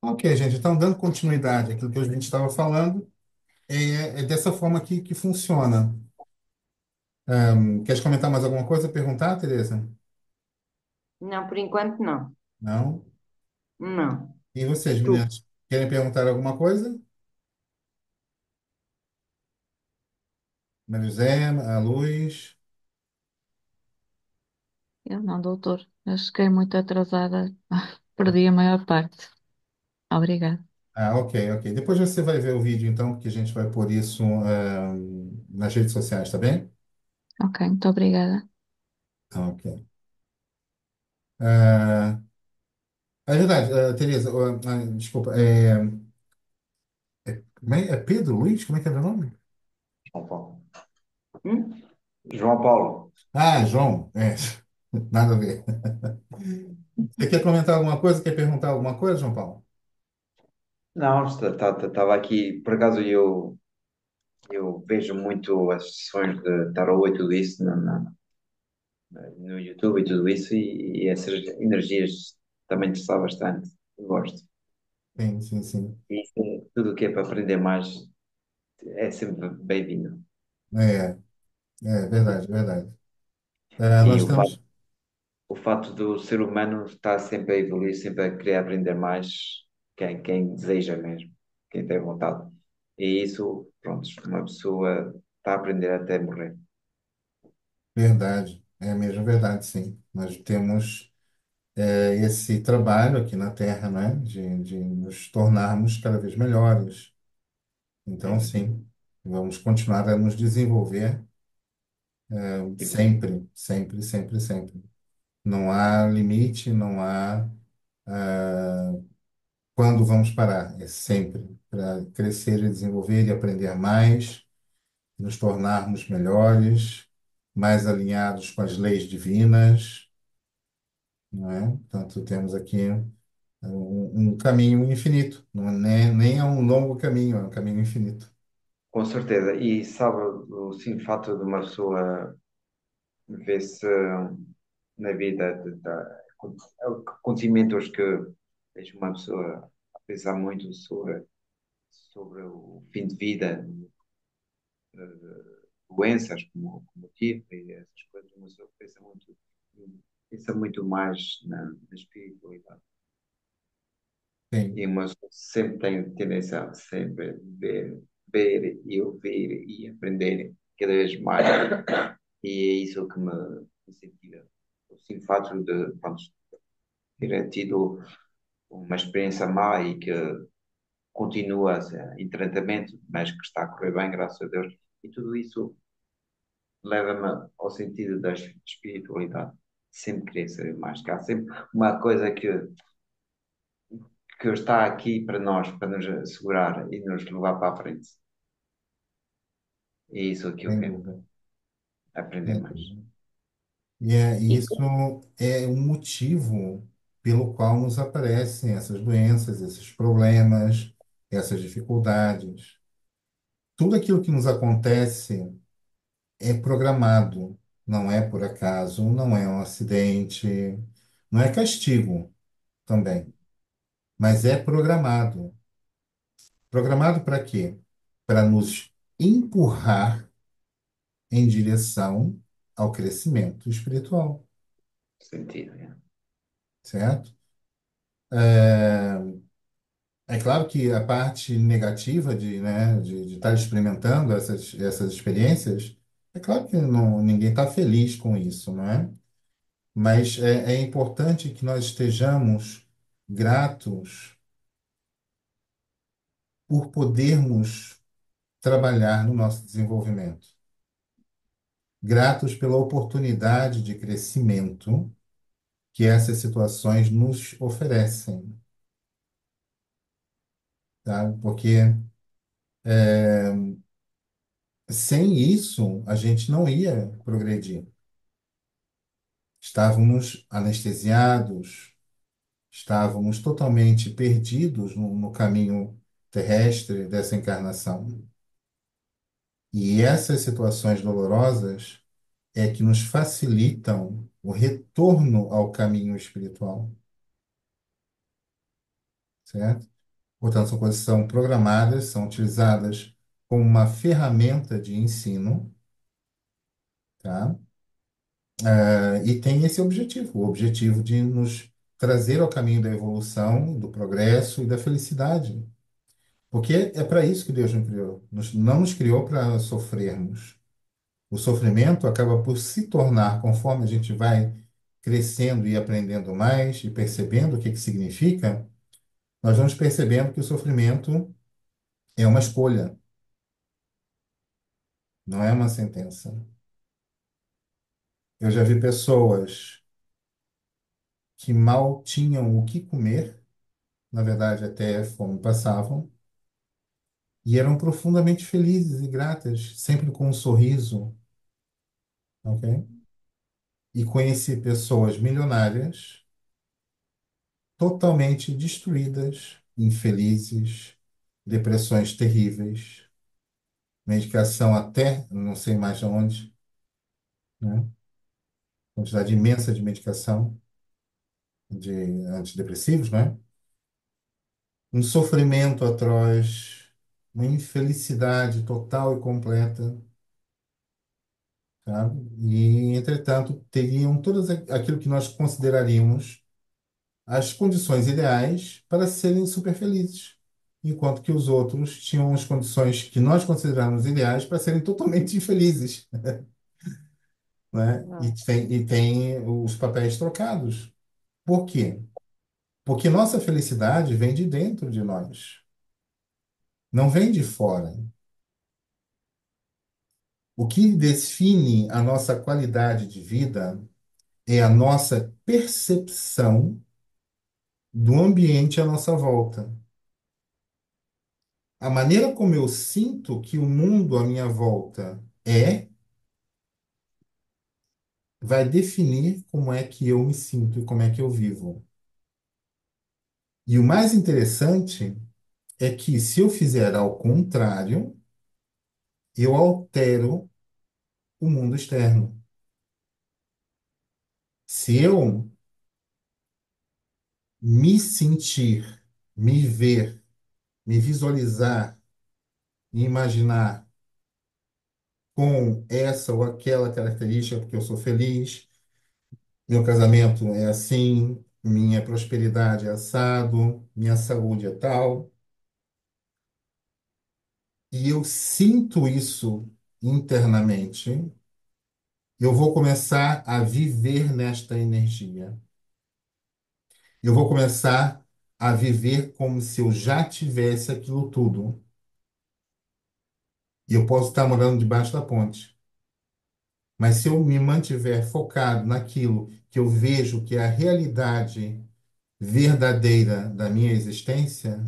Ok, gente, então dando continuidade àquilo que a gente estava falando, é dessa forma que funciona. Queres comentar mais alguma coisa? Perguntar, Tereza? Não, por enquanto não. Não? Não. E vocês, Tu? meninas, querem perguntar alguma coisa? Maria José, a Luz? Eu não, doutor. Eu cheguei muito atrasada. Perdi a maior parte. Obrigada. Ah, ok, ok. Depois você vai ver o vídeo, então, porque a gente vai pôr isso, nas redes sociais, tá bem? Ok, muito obrigada. Ok. Ah, é verdade, Tereza, desculpa, é Pedro Luiz? Como é que era o nome? João Paulo. Hum? João Paulo. Ah, João, nada a ver. Você quer comentar alguma coisa? Quer perguntar alguma coisa, João Paulo? Não, estava aqui, por acaso eu vejo muito as sessões de tarot e tudo isso no YouTube e tudo isso, e essas energias também interessam bastante. Eu gosto. Sim, sim, sim. E tudo o que é para aprender mais é sempre bem-vindo. É, é verdade, verdade. E Nós temos. o fato do ser humano estar sempre a evoluir, sempre a querer aprender mais, quem deseja mesmo, quem tem vontade. E isso, pronto, uma pessoa está a aprender até morrer. Verdade, é mesmo verdade, sim. Nós temos esse trabalho aqui na Terra, né, de nos tornarmos cada vez melhores. Então, Sim. sim, vamos continuar a nos desenvolver E, sempre, sempre, sempre, sempre. Não há limite, não há quando vamos parar. É sempre para crescer e desenvolver e aprender mais, nos tornarmos melhores, mais alinhados com as leis divinas, não é? Portanto, temos aqui um caminho infinito. Não é, nem é um longo caminho, é um caminho infinito. com certeza. E sabe, o simples fato de uma pessoa ver-se na vida, acontecimentos que deixam uma pessoa a pensar muito sobre o fim de vida, doenças como tive e essas coisas, uma pessoa pensa muito mais na espiritualidade. Sim, E uma pessoa sempre tem tendência a sempre ver e ouvir e aprender cada vez mais. E é isso que me incentiva. O simples fato de, pronto, ter tido uma experiência má e que continua em tratamento, mas que está a correr bem, graças a Deus. E tudo isso leva-me ao sentido da espiritualidade. Sempre querer saber mais. Que há sempre uma coisa que está aqui para nós, para nos segurar e nos levar para a frente. É isso que eu sem quero, dúvida. aprender Sem mais. dúvida. E E isso é um motivo pelo qual nos aparecem essas doenças, esses problemas, essas dificuldades. Tudo aquilo que nos acontece é programado, não é por acaso, não é um acidente, não é castigo também, mas é programado. Programado para quê? Para nos empurrar em direção ao crescimento espiritual, Sentido, é. certo? É, é claro que a parte negativa de estar experimentando essas experiências, é claro que não, ninguém está feliz com isso, não é? Mas é importante que nós estejamos gratos por podermos trabalhar no nosso desenvolvimento, gratos pela oportunidade de crescimento que essas situações nos oferecem, tá? Porque sem isso a gente não ia progredir. Estávamos anestesiados, estávamos totalmente perdidos no caminho terrestre dessa encarnação. E essas situações dolorosas é que nos facilitam o retorno ao caminho espiritual, certo? Portanto, são coisas que são programadas, são utilizadas como uma ferramenta de ensino, tá? E tem esse objetivo, o objetivo de nos trazer ao caminho da evolução, do progresso e da felicidade. Porque é para isso que Deus nos criou. Não nos criou para sofrermos. O sofrimento acaba por se tornar, conforme a gente vai crescendo e aprendendo mais e percebendo o que que significa, nós vamos percebendo que o sofrimento é uma escolha, não é uma sentença. Eu já vi pessoas que mal tinham o que comer, na verdade até fome passavam, e eram profundamente felizes e gratas, sempre com um sorriso, ok? E conheci pessoas milionárias totalmente destruídas, infelizes, depressões terríveis, medicação até não sei mais de onde, né? Quantidade imensa de medicação de antidepressivos, né? Um sofrimento atroz, uma infelicidade total e completa, sabe? E, entretanto, teriam todas aquilo que nós consideraríamos as condições ideais para serem super felizes, enquanto que os outros tinham as condições que nós consideramos ideais para serem totalmente infelizes, né? Não. E tem os papéis trocados. Por quê? Porque nossa felicidade vem de dentro de nós, não vem de fora. O que define a nossa qualidade de vida é a nossa percepção do ambiente à nossa volta. A maneira como eu sinto que o mundo à minha volta vai definir como é que eu me sinto e como é que eu vivo. E o mais interessante é que se eu fizer ao contrário, eu altero o mundo externo. Se eu me sentir, me ver, me visualizar, me imaginar com essa ou aquela característica, porque eu sou feliz, meu casamento é assim, minha prosperidade é assado, minha saúde é tal, e eu sinto isso internamente, eu vou começar a viver nesta energia. Eu vou começar a viver como se eu já tivesse aquilo tudo. E eu posso estar morando debaixo da ponte. Mas se eu me mantiver focado naquilo que eu vejo que é a realidade verdadeira da minha existência,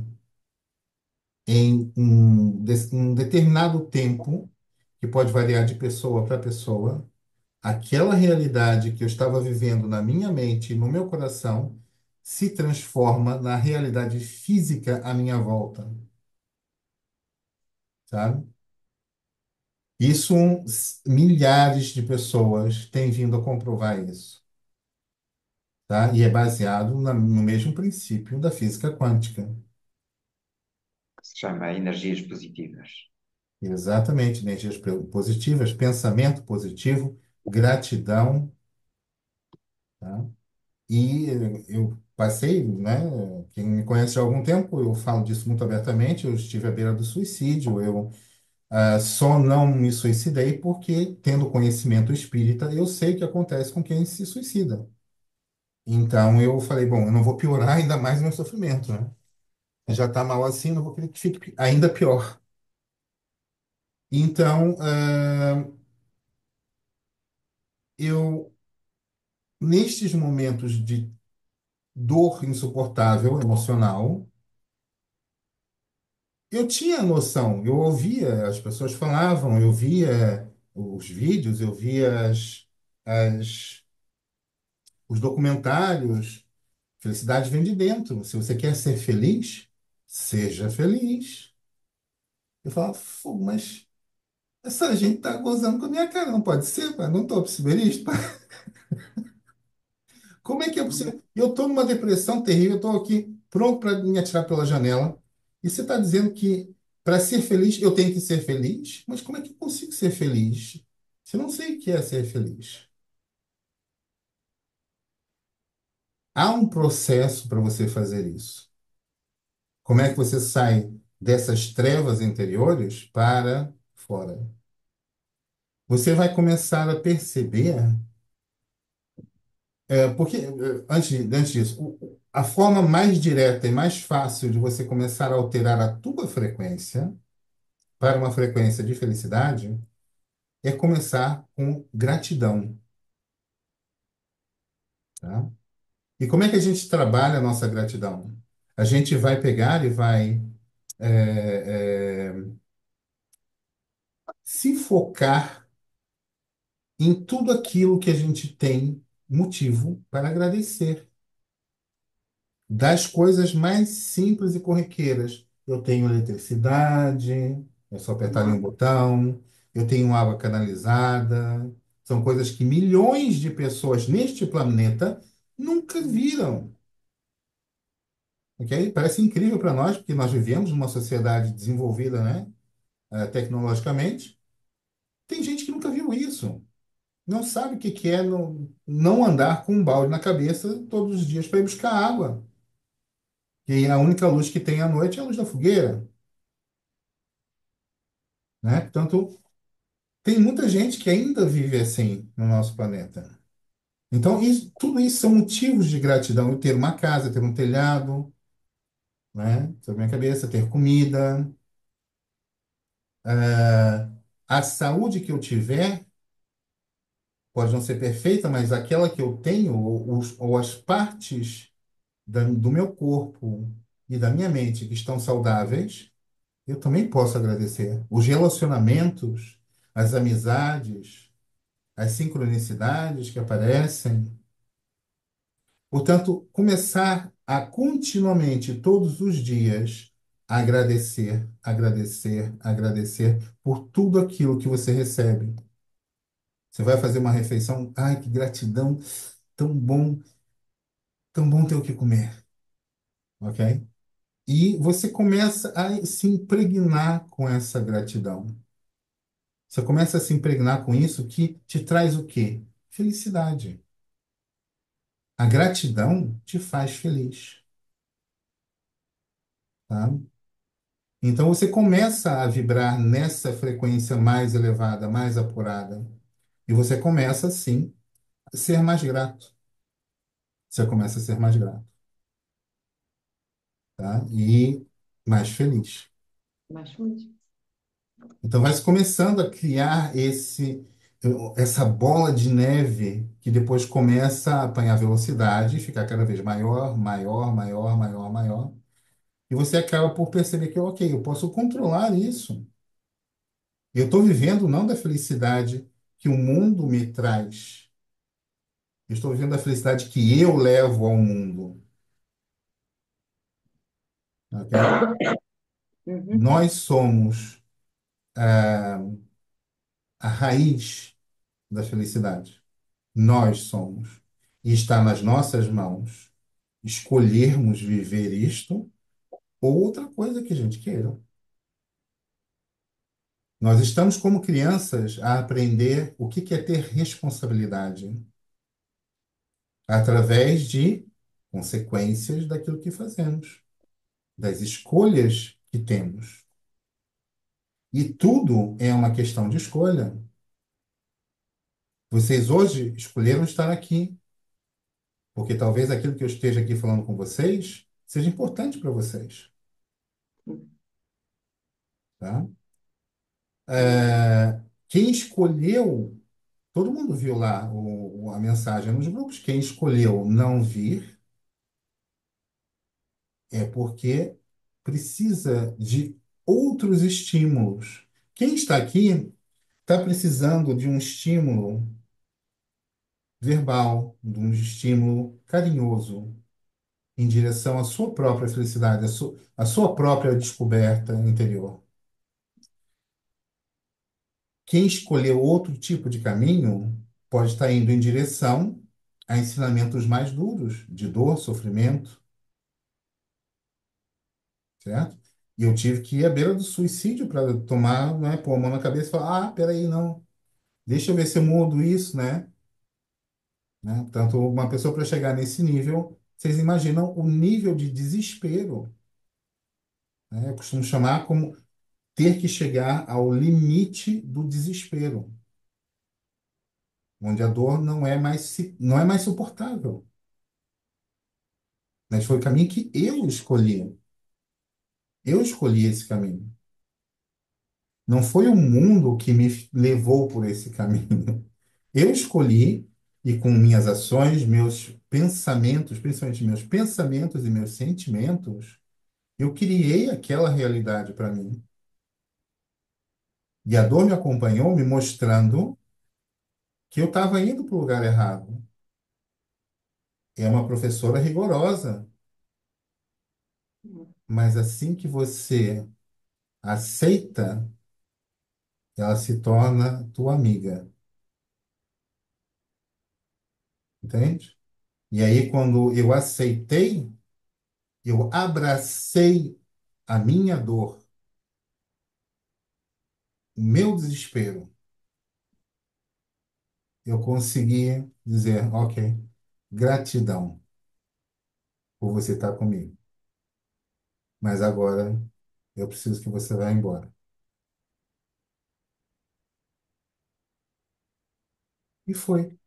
em um determinado tempo, que pode variar de pessoa para pessoa, aquela realidade que eu estava vivendo na minha mente e no meu coração se transforma na realidade física à minha volta, sabe? Isso, milhares de pessoas têm vindo a comprovar isso, tá? E é baseado no mesmo princípio da física quântica. Que se chama energias positivas. Exatamente, energias positivas, pensamento positivo, gratidão, tá? E eu passei, né? Quem me conhece há algum tempo, eu falo disso muito abertamente. Eu estive à beira do suicídio. Eu só não me suicidei porque, tendo conhecimento espírita, eu sei o que acontece com quem se suicida. Então eu falei, bom, eu não vou piorar ainda mais o meu sofrimento, né? Já está mal assim, não vou querer que fique ainda pior. Então, eu, nestes momentos de dor insuportável emocional, eu tinha noção, eu ouvia, as pessoas falavam, eu via os vídeos, eu via as, os documentários. Felicidade vem de dentro. Se você quer ser feliz, seja feliz. Eu falava, "Pô, mas essa gente tá gozando com a minha cara, não pode ser, pai? Não estou percebendo isso, pai. Como é que é possível? Eu estou numa depressão terrível, eu estou aqui. pronto para me atirar pela janela. E você está dizendo que para ser feliz eu tenho que ser feliz? Mas como é que eu consigo ser feliz se eu não sei o que é ser feliz? Há um processo para você fazer isso. Como é que você sai dessas trevas interiores para fora? Você vai começar a perceber, porque antes disso, a forma mais direta e mais fácil de você começar a alterar a tua frequência para uma frequência de felicidade é começar com gratidão, tá? E como é que a gente trabalha a nossa gratidão? A gente vai pegar e vai se focar em tudo aquilo que a gente tem motivo para agradecer. Das coisas mais simples e corriqueiras. Eu tenho eletricidade, é só apertar ali um botão. Eu tenho água canalizada. São coisas que milhões de pessoas neste planeta nunca viram. Ok? Parece incrível para nós, porque nós vivemos numa sociedade desenvolvida, né, tecnologicamente. Tem gente que nunca viu isso. Não sabe o que que é não andar com um balde na cabeça todos os dias para ir buscar água. E a única luz que tem à noite é a luz da fogueira, né? Portanto, tem muita gente que ainda vive assim no nosso planeta. Então, tudo isso são motivos de gratidão. Eu ter uma casa, ter um telhado, né, sobre minha cabeça, ter comida, ah, a saúde que eu tiver pode não ser perfeita, mas aquela que eu tenho, ou as partes do meu corpo e da minha mente que estão saudáveis, eu também posso agradecer. Os relacionamentos, as amizades, as sincronicidades que aparecem. Portanto, começar a continuamente, todos os dias, agradecer, agradecer, agradecer por tudo aquilo que você recebe. Você vai fazer uma refeição, ai, que gratidão, tão bom ter o que comer, ok? E você começa a se impregnar com essa gratidão. Você começa a se impregnar com isso que te traz o quê? Felicidade. A gratidão te faz feliz, tá? Então você começa a vibrar nessa frequência mais elevada, mais apurada, e você começa assim a ser mais grato. Você começa a ser mais grato, tá? E mais feliz. Mais feliz. Então vai se começando a criar essa bola de neve que depois começa a apanhar velocidade e ficar cada vez maior, maior, maior, maior, maior. E você acaba por perceber que, ok, eu posso controlar isso. Eu estou vivendo não da felicidade que o mundo me traz. Eu estou vivendo a felicidade que eu levo ao mundo. Ok? Uhum. Nós somos a raiz da felicidade. Nós somos. E está nas nossas mãos escolhermos viver isto ou outra coisa que a gente queira. Nós estamos, como crianças, a aprender o que é ter responsabilidade através de consequências daquilo que fazemos, das escolhas que temos. E tudo é uma questão de escolha. Vocês hoje escolheram estar aqui, porque talvez aquilo que eu esteja aqui falando com vocês seja importante para vocês, tá? Quem escolheu, todo mundo viu lá a mensagem nos grupos, quem escolheu não vir é porque precisa de outros estímulos. Quem está aqui está precisando de um estímulo verbal, de um estímulo carinhoso em direção à sua própria felicidade, à sua própria descoberta interior. Quem escolheu outro tipo de caminho pode estar indo em direção a ensinamentos mais duros, de dor, sofrimento, certo? E eu tive que ir à beira do suicídio para tomar, né, pôr a mão na cabeça e falar, peraí, não, deixa eu ver se eu mudo isso, né? Portanto, uma pessoa para chegar nesse nível, vocês imaginam o nível de desespero, né? Eu costumo chamar como ter que chegar ao limite do desespero, onde a dor não é mais suportável. Mas foi o caminho que eu escolhi. Eu escolhi esse caminho. Não foi o mundo que me levou por esse caminho. Eu escolhi e com minhas ações, meus pensamentos, principalmente meus pensamentos e meus sentimentos, eu criei aquela realidade para mim. E a dor me acompanhou, me mostrando que eu estava indo para o lugar errado. É uma professora rigorosa, mas assim que você aceita, ela se torna tua amiga, entende? E aí, quando eu aceitei, eu abracei a minha dor, o meu desespero, eu consegui dizer, ok, gratidão por você estar comigo, mas agora eu preciso que você vá embora. E foi.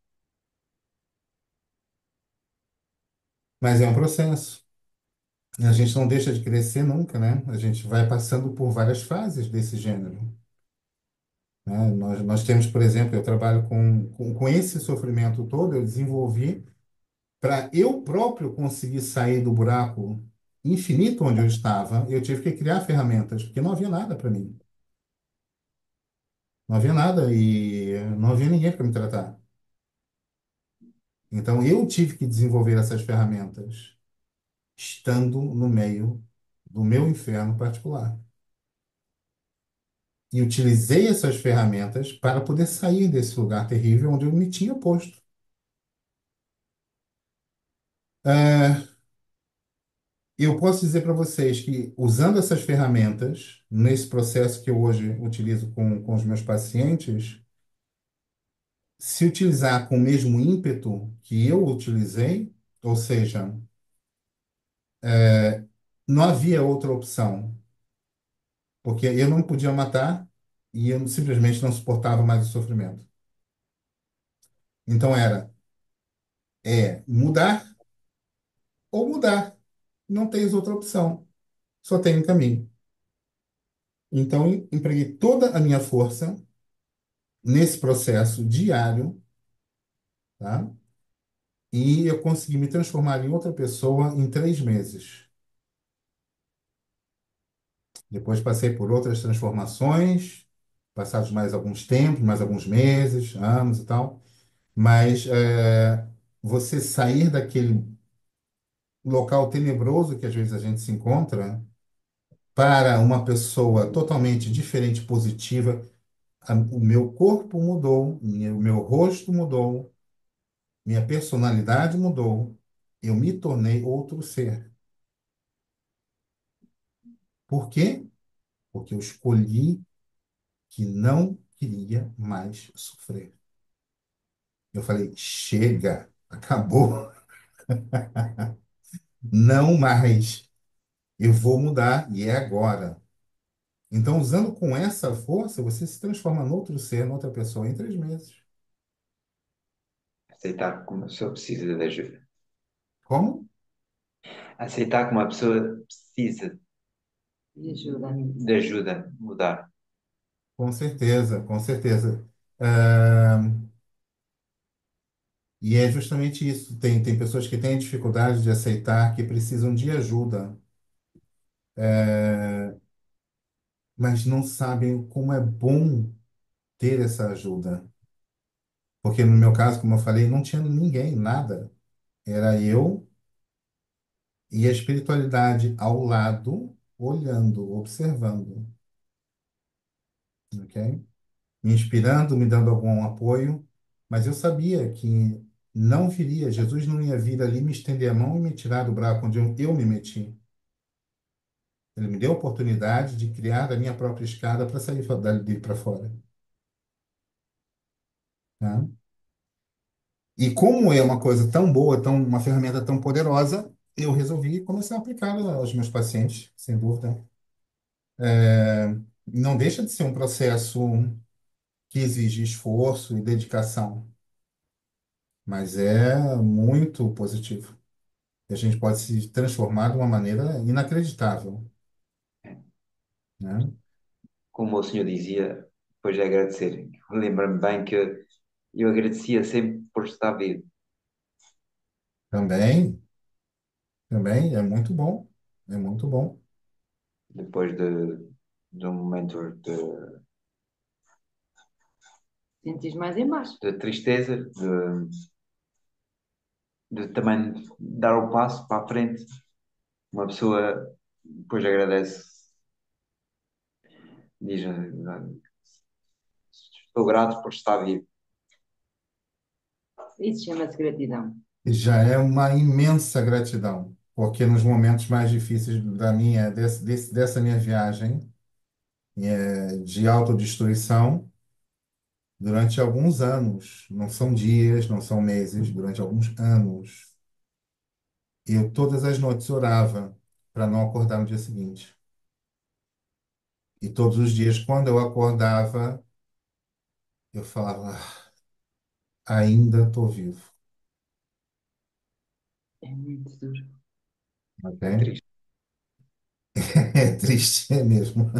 Mas é um processo. E a gente não deixa de crescer nunca, né? A gente vai passando por várias fases desse gênero, né? Nós temos, por exemplo, eu trabalho com esse sofrimento todo, eu desenvolvi para eu próprio conseguir sair do buraco infinito onde eu estava, eu tive que criar ferramentas, porque não havia nada para mim. Não havia nada e não havia ninguém para me tratar. Então eu tive que desenvolver essas ferramentas, estando no meio do meu inferno particular. E utilizei essas ferramentas para poder sair desse lugar terrível onde eu me tinha posto. É, eu posso dizer para vocês que, usando essas ferramentas, nesse processo que eu hoje utilizo com os meus pacientes, se utilizar com o mesmo ímpeto que eu utilizei, ou seja, não havia outra opção, porque eu não podia matar e eu simplesmente não suportava mais o sofrimento. Então mudar ou mudar. Não tens outra opção, só tem um caminho. Então, empreguei toda a minha força nesse processo diário, tá? E eu consegui me transformar em outra pessoa em 3 meses. Depois passei por outras transformações, passados mais alguns tempos, mais alguns meses, anos e tal. Mas você sair daquele local tenebroso que às vezes a gente se encontra para uma pessoa totalmente diferente, positiva, o meu corpo mudou, o meu rosto mudou, minha personalidade mudou, eu me tornei outro ser. Por quê? Porque eu escolhi que não queria mais sofrer. Eu falei, chega, acabou, não mais. Eu vou mudar e é agora. Então, usando com essa força, você se transforma em outro ser, em outra pessoa em 3 meses. Aceitar que uma pessoa precisa de ajuda. Como? Aceitar que uma pessoa precisa Me ajuda. de ajuda, mudar. Com certeza, com certeza. Ah, e é justamente isso. Tem pessoas que têm dificuldade de aceitar que precisam de ajuda, mas não sabem como é bom ter essa ajuda. Porque no meu caso, como eu falei, não tinha ninguém, nada. Era eu e a espiritualidade ao lado, olhando, observando, ok? Me inspirando, me dando algum apoio, mas eu sabia que não viria, Jesus não ia vir ali me estender a mão e me tirar do buraco onde eu me meti. Ele me deu a oportunidade de criar a minha própria escada para sair dali para fora. Tá? E como é uma coisa tão boa, uma ferramenta tão poderosa, eu resolvi começar a aplicar aos meus pacientes, sem dúvida. Não deixa de ser um processo que exige esforço e dedicação, mas é muito positivo. E a gente pode se transformar de uma maneira inacreditável, né? Como o senhor dizia, depois de agradecer, lembra-me bem que eu agradecia sempre por estar vivo. Também, também é muito bom, é muito bom. Depois de um momento Sentis mais em baixo. de tristeza, de também dar o passo para a frente. Uma pessoa depois agradece, diz, estou grato por estar vivo. Isso chama-se gratidão. E já é uma imensa gratidão, porque nos momentos mais difíceis dessa minha viagem de autodestruição, durante alguns anos, não são dias, não são meses, durante alguns anos, eu todas as noites orava para não acordar no dia seguinte. E todos os dias, quando eu acordava, eu falava, ainda estou vivo, É muito duro. É ok? triste. É triste, é mesmo.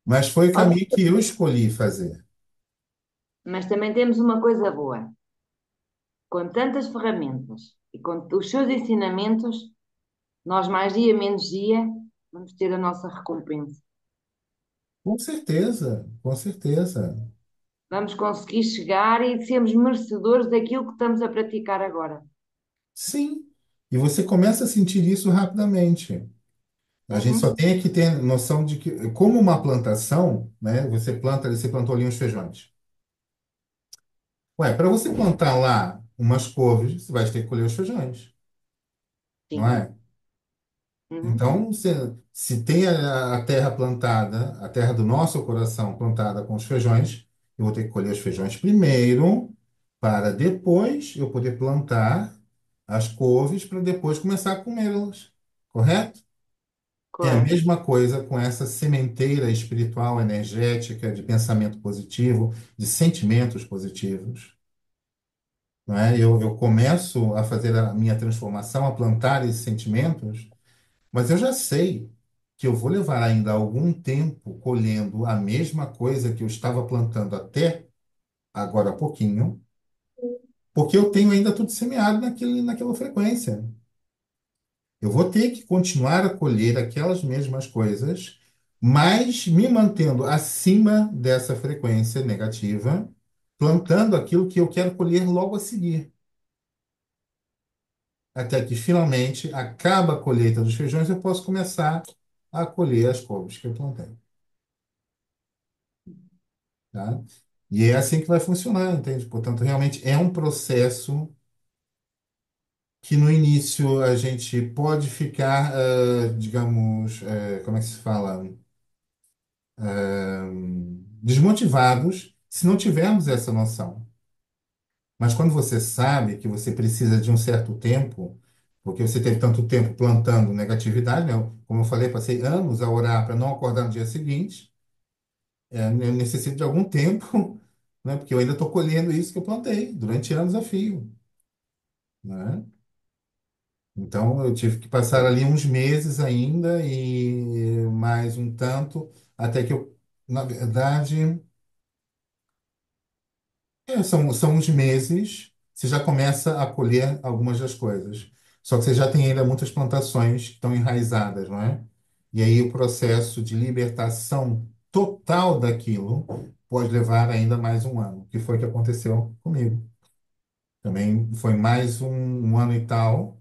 Mas foi o Olha, caminho que eu escolhi fazer. mas também temos uma coisa boa. Com tantas ferramentas e com os seus ensinamentos, nós mais dia menos dia vamos ter a nossa recompensa. Com certeza, com certeza. Vamos conseguir chegar e sermos merecedores daquilo que estamos a praticar agora. Sim. E você começa a sentir isso rapidamente. A gente só Uhum. tem que ter noção de que, como uma plantação, né? Você plantou ali uns feijões. Ué, para você plantar lá umas couves, você vai ter que colher os feijões, não Sim. é? Uhum. Então, se tem a terra plantada, a terra do nosso coração plantada com os feijões, eu vou ter que colher os feijões primeiro, para depois eu poder plantar as couves, para depois começar a comê-las. Correto? É a Correto. mesma coisa com essa sementeira espiritual, energética, de pensamento positivo, de sentimentos positivos. Não é? Eu começo a fazer a minha transformação, a plantar esses sentimentos, mas eu já sei que eu vou levar ainda algum tempo colhendo a mesma coisa que eu estava plantando até agora há pouquinho, porque eu tenho ainda tudo semeado naquela frequência. Eu vou ter que continuar a colher aquelas mesmas coisas, mas me mantendo acima dessa frequência negativa, plantando aquilo que eu quero colher logo a seguir. Até que finalmente acaba a colheita dos feijões, eu posso começar a colher as couves que eu plantei. Tá? E é assim que vai funcionar, entende? Portanto, realmente é um processo que no início a gente pode ficar, digamos, como é que se fala? Desmotivados se não tivermos essa noção. Mas quando você sabe que você precisa de um certo tempo, porque você teve tanto tempo plantando negatividade, né? Como eu falei, passei anos a orar para não acordar no dia seguinte, eu necessito de algum tempo, né? Porque eu ainda estou colhendo isso que eu plantei durante anos a fio, né? Então eu tive que passar ali uns meses ainda e mais um tanto, até que eu, na verdade. São uns meses, você já começa a colher algumas das coisas. Só que você já tem ainda muitas plantações que estão enraizadas, não é? E aí o processo de libertação total daquilo pode levar ainda mais um ano, que foi o que aconteceu comigo. Também foi mais um ano e tal,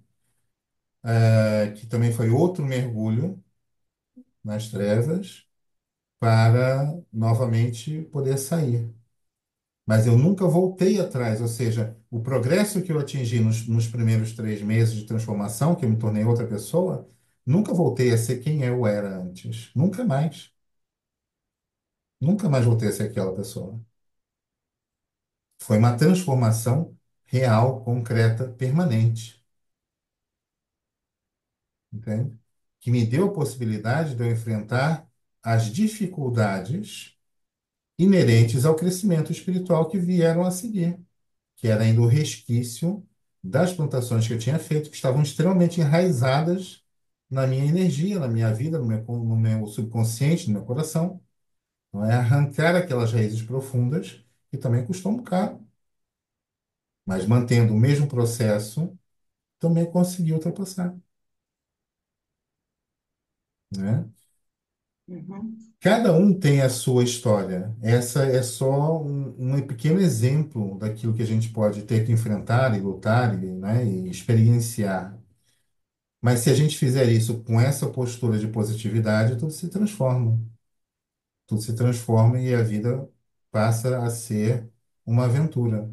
que também foi outro mergulho nas trevas para novamente poder sair. Mas eu nunca voltei atrás, ou seja, o progresso que eu atingi nos primeiros 3 meses de transformação, que eu me tornei outra pessoa, nunca voltei a ser quem eu era antes. Nunca mais. Nunca mais voltei a ser aquela pessoa. Foi uma transformação real, concreta, permanente, entende? Que me deu a possibilidade de eu enfrentar as dificuldades inerentes ao crescimento espiritual que vieram a seguir, que era ainda o resquício das plantações que eu tinha feito, que estavam extremamente enraizadas na minha energia, na minha vida, no meu subconsciente, no meu coração. Não é arrancar aquelas raízes profundas, que também custou um caro, mas mantendo o mesmo processo, também consegui ultrapassar, né? Uhum. Cada um tem a sua história. Essa é só um pequeno exemplo daquilo que a gente pode ter que enfrentar e lutar e, né, e experienciar. Mas se a gente fizer isso com essa postura de positividade, tudo se transforma. Tudo se transforma e a vida passa a ser uma aventura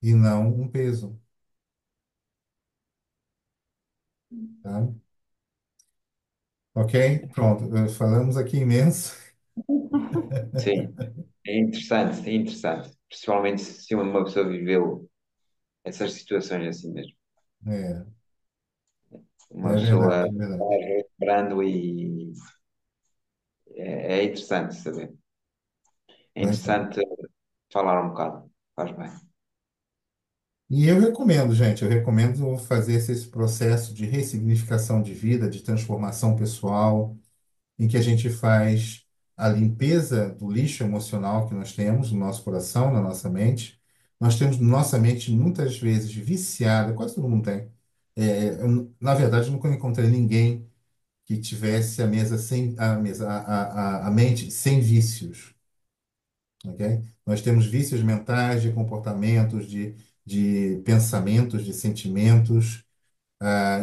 e não um peso, tá? Ok? Pronto. Falamos aqui imenso. Sim, é interessante, é interessante. Principalmente se uma pessoa viveu essas situações assim mesmo. É, Uma é verdade, pessoa é verdade. vai relembrando e é interessante saber. É Pois é. interessante falar um bocado. Faz bem. E eu recomendo, gente, eu recomendo fazer esse processo de ressignificação de vida, de transformação pessoal, em que a gente faz a limpeza do lixo emocional que nós temos no nosso coração, na nossa mente. Nós temos nossa mente muitas vezes viciada, quase todo mundo tem. Na verdade, eu nunca encontrei ninguém que tivesse a mente sem vícios, ok? Nós temos vícios mentais, de comportamentos, de pensamentos, de sentimentos.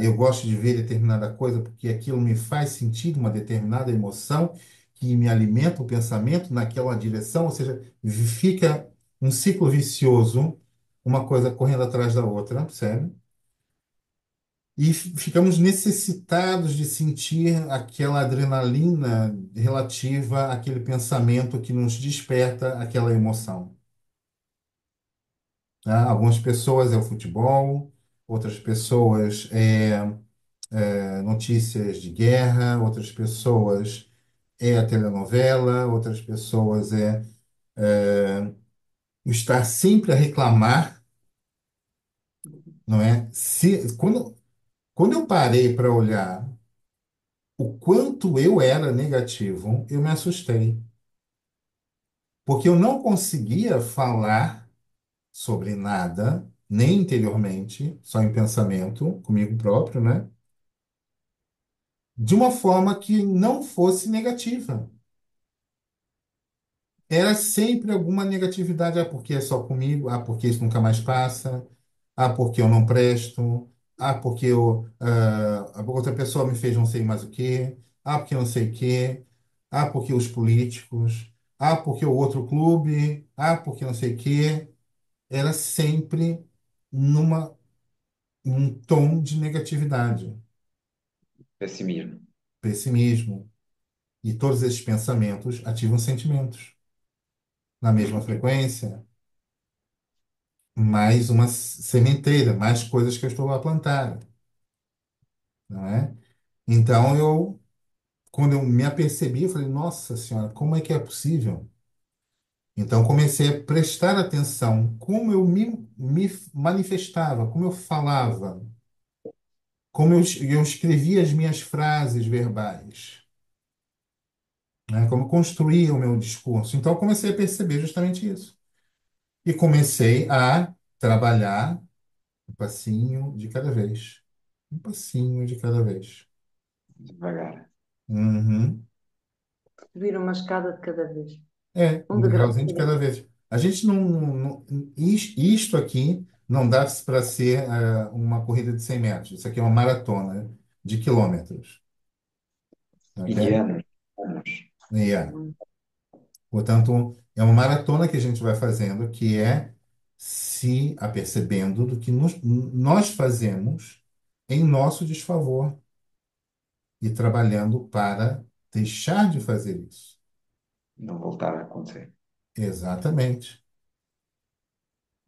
Eu gosto de ver determinada coisa porque aquilo me faz sentir uma determinada emoção que me alimenta o pensamento naquela direção, ou seja, fica um ciclo vicioso, uma coisa correndo atrás da outra, percebe? E ficamos necessitados de sentir aquela adrenalina relativa àquele pensamento que nos desperta aquela emoção. Tá? Algumas pessoas é o futebol, outras pessoas notícias de guerra, outras pessoas é a telenovela, outras pessoas o estar sempre a reclamar, não é? Quando eu parei para olhar o quanto eu era negativo, eu me assustei, porque eu não conseguia falar sobre nada, nem interiormente, só em pensamento, comigo próprio, né? De uma forma que não fosse negativa. Era sempre alguma negatividade. Ah, porque é só comigo. Ah, porque isso nunca mais passa. Ah, porque eu não presto. Ah, porque a outra pessoa me fez não sei mais o quê. Ah, porque eu não sei o quê. Ah, porque os políticos. Ah, porque o outro clube. Ah, porque não sei o quê. Era sempre numa, um tom de negatividade, Pessimismo. pessimismo. E todos esses pensamentos ativam sentimentos na mesma frequência. Mais uma sementeira, mais coisas que eu estou a plantar, não é? Então quando eu me apercebi, eu falei, nossa senhora, como é que é possível? Então comecei a prestar atenção como eu me manifestava, como eu falava, como eu escrevia as minhas frases verbais, né? Como eu construía o meu discurso. Então eu comecei a perceber justamente isso. E comecei a trabalhar um passinho de cada vez. Um passinho de cada vez. Devagar. Uhum. Subir uma escada de cada vez. Um Um degrau degrauzinho de de cada cada vez. vez. A gente isto aqui não dá para ser uma corrida de 100 metros. Isso aqui é uma maratona de quilômetros. E de Ok? anos. Anos. Yeah. Portanto, é uma maratona que a gente vai fazendo, que é se apercebendo do que nós fazemos em nosso desfavor. e trabalhando para deixar de fazer isso. Não voltar a acontecer. Exatamente.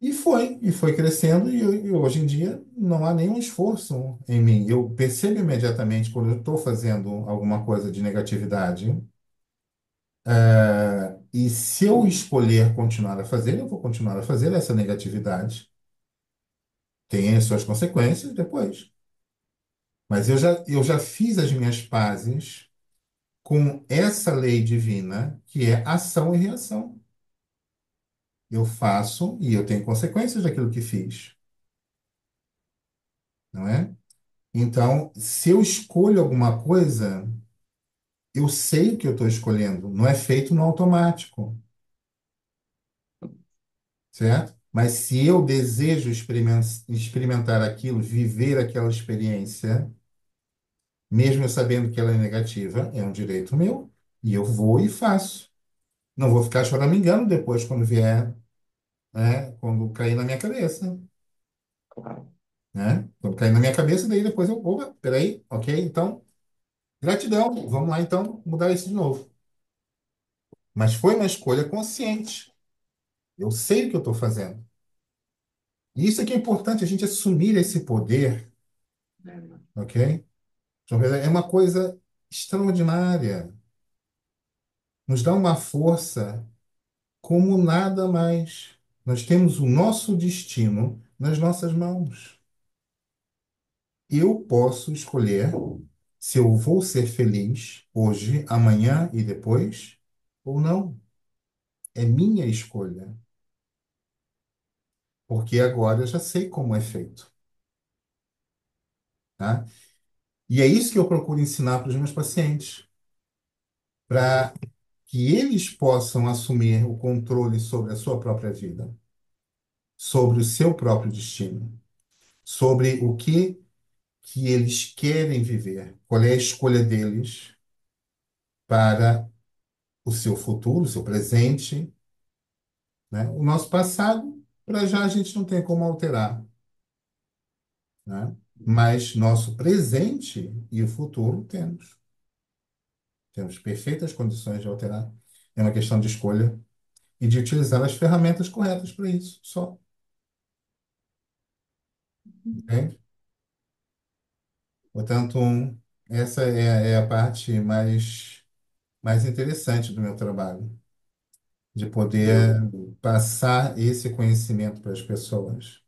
E foi crescendo, e hoje em dia não há nenhum esforço em mim. Eu percebo imediatamente quando eu estou fazendo alguma coisa de negatividade, e se eu escolher continuar a fazer, eu vou continuar a fazer essa negatividade. Tem as suas consequências depois. Mas eu já fiz as minhas pazes com essa lei divina, que é ação e reação. Eu faço e eu tenho consequências daquilo que fiz, não é? Então, se eu escolho alguma coisa, eu sei o que eu estou escolhendo, não é feito no automático, certo? Mas se eu desejo experimentar aquilo, viver aquela experiência, mesmo eu sabendo que ela é negativa, é um direito meu, e eu vou e faço. Não vou ficar choramingando depois quando vier, né? Quando cair na minha cabeça, Claro. né? Quando cair na minha cabeça, daí depois eu, opa, peraí, ok, então, gratidão, vamos lá então mudar isso de novo. Mas foi uma escolha consciente. Eu sei o que eu estou fazendo. E isso é que é importante, a gente assumir esse poder, É, ok? É uma coisa extraordinária. Nos dá uma força como nada mais. Nós temos o nosso destino nas nossas mãos. Eu posso escolher se eu vou ser feliz hoje, amanhã e depois, ou não. É minha escolha, porque agora eu já sei como é feito, tá? E é isso que eu procuro ensinar para os meus pacientes, para que eles possam assumir o controle sobre a sua própria vida, sobre o seu próprio destino, sobre o que eles querem viver, qual é a escolha deles para o seu futuro, o seu presente, né? O nosso passado, para já a gente não tem como alterar, né? Mas nosso presente e o futuro temos. Temos perfeitas condições de alterar. É uma questão de escolha e de utilizar as ferramentas corretas para isso, só. Entende? Portanto, essa é a parte mais interessante do meu trabalho, de poder Eu, passar esse conhecimento para as pessoas,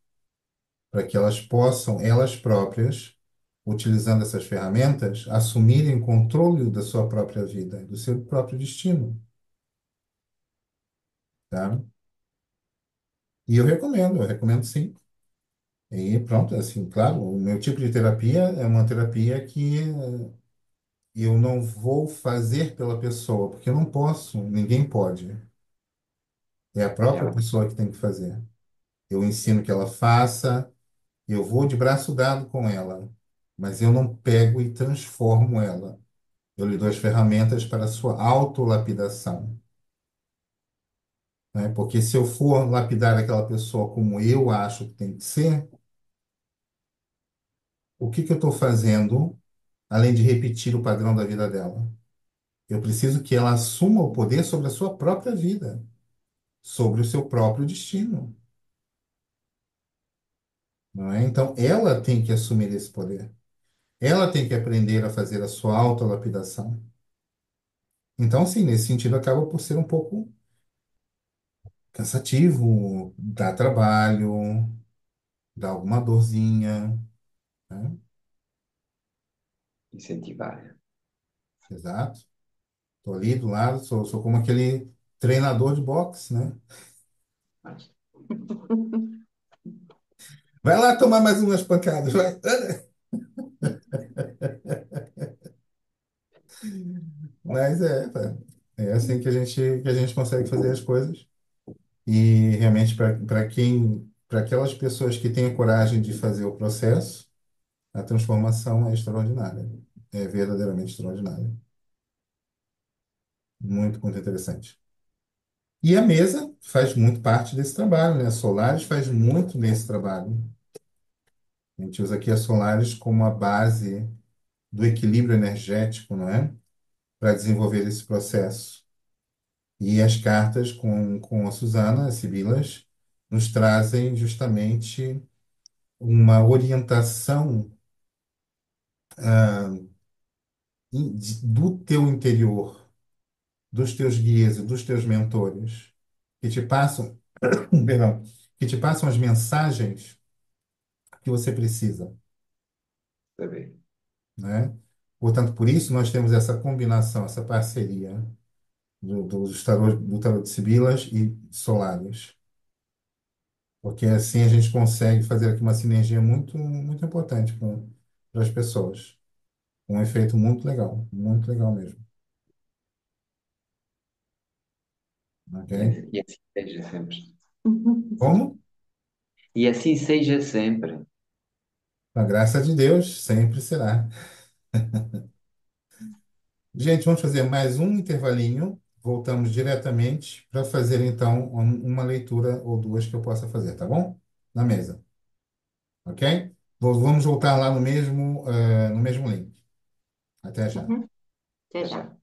para que elas possam, elas próprias, utilizando essas ferramentas, assumirem controle da sua própria vida, do seu próprio destino, tá? E eu recomendo sim. E pronto, assim, claro, o meu tipo de terapia é uma terapia que eu não vou fazer pela pessoa, porque eu não posso, ninguém pode. É a própria ela, pessoa que tem que fazer. Eu ensino que ela faça, eu vou de braço dado com ela, mas eu não pego e transformo ela. Eu lhe dou as ferramentas para a sua autolapidação, né? Porque se eu for lapidar aquela pessoa como eu acho que tem que ser, o que que eu estou fazendo, além de repetir o padrão da vida dela? Eu preciso que ela assuma o poder sobre a sua própria vida, sobre o seu próprio destino, não é? Então, ela tem que assumir esse poder. Ela tem que aprender a fazer a sua autolapidação. Então, sim, nesse sentido, acaba por ser um pouco cansativo, dá trabalho, dá alguma dorzinha, né? incentivar. Exato. Estou ali do lado, sou como aquele treinador de boxe, né? Mas, Vai lá tomar mais umas pancadas, vai. Mas é assim que a gente consegue fazer as coisas. E realmente, para aquelas pessoas que têm a coragem de fazer o processo, a transformação é extraordinária. É verdadeiramente extraordinária. Muito, muito interessante. E a mesa faz muito parte desse trabalho, né? A Solaris faz muito nesse trabalho. A gente usa aqui a Solaris como a base do equilíbrio energético, não é? Para desenvolver esse processo. E as cartas com a Susana, as Sibilas, nos trazem justamente uma orientação do teu interior, dos teus guias e dos teus mentores, que te passam, perdão, que te passam as mensagens que você precisa, Saber. né? Portanto, por isso nós temos essa combinação, essa parceria do tarô de Sibilas e Solares, porque assim a gente consegue fazer aqui uma sinergia muito importante para as pessoas. Um efeito muito legal mesmo, ok? E assim seja sempre. Como? E assim seja sempre. Com a graça de Deus, sempre será. Gente, vamos fazer mais um intervalinho. Voltamos diretamente para fazer, então, uma leitura ou duas que eu possa fazer, tá bom? Na mesa, ok? Vamos voltar lá no mesmo link. Até já. Uhum. Até Até já. já.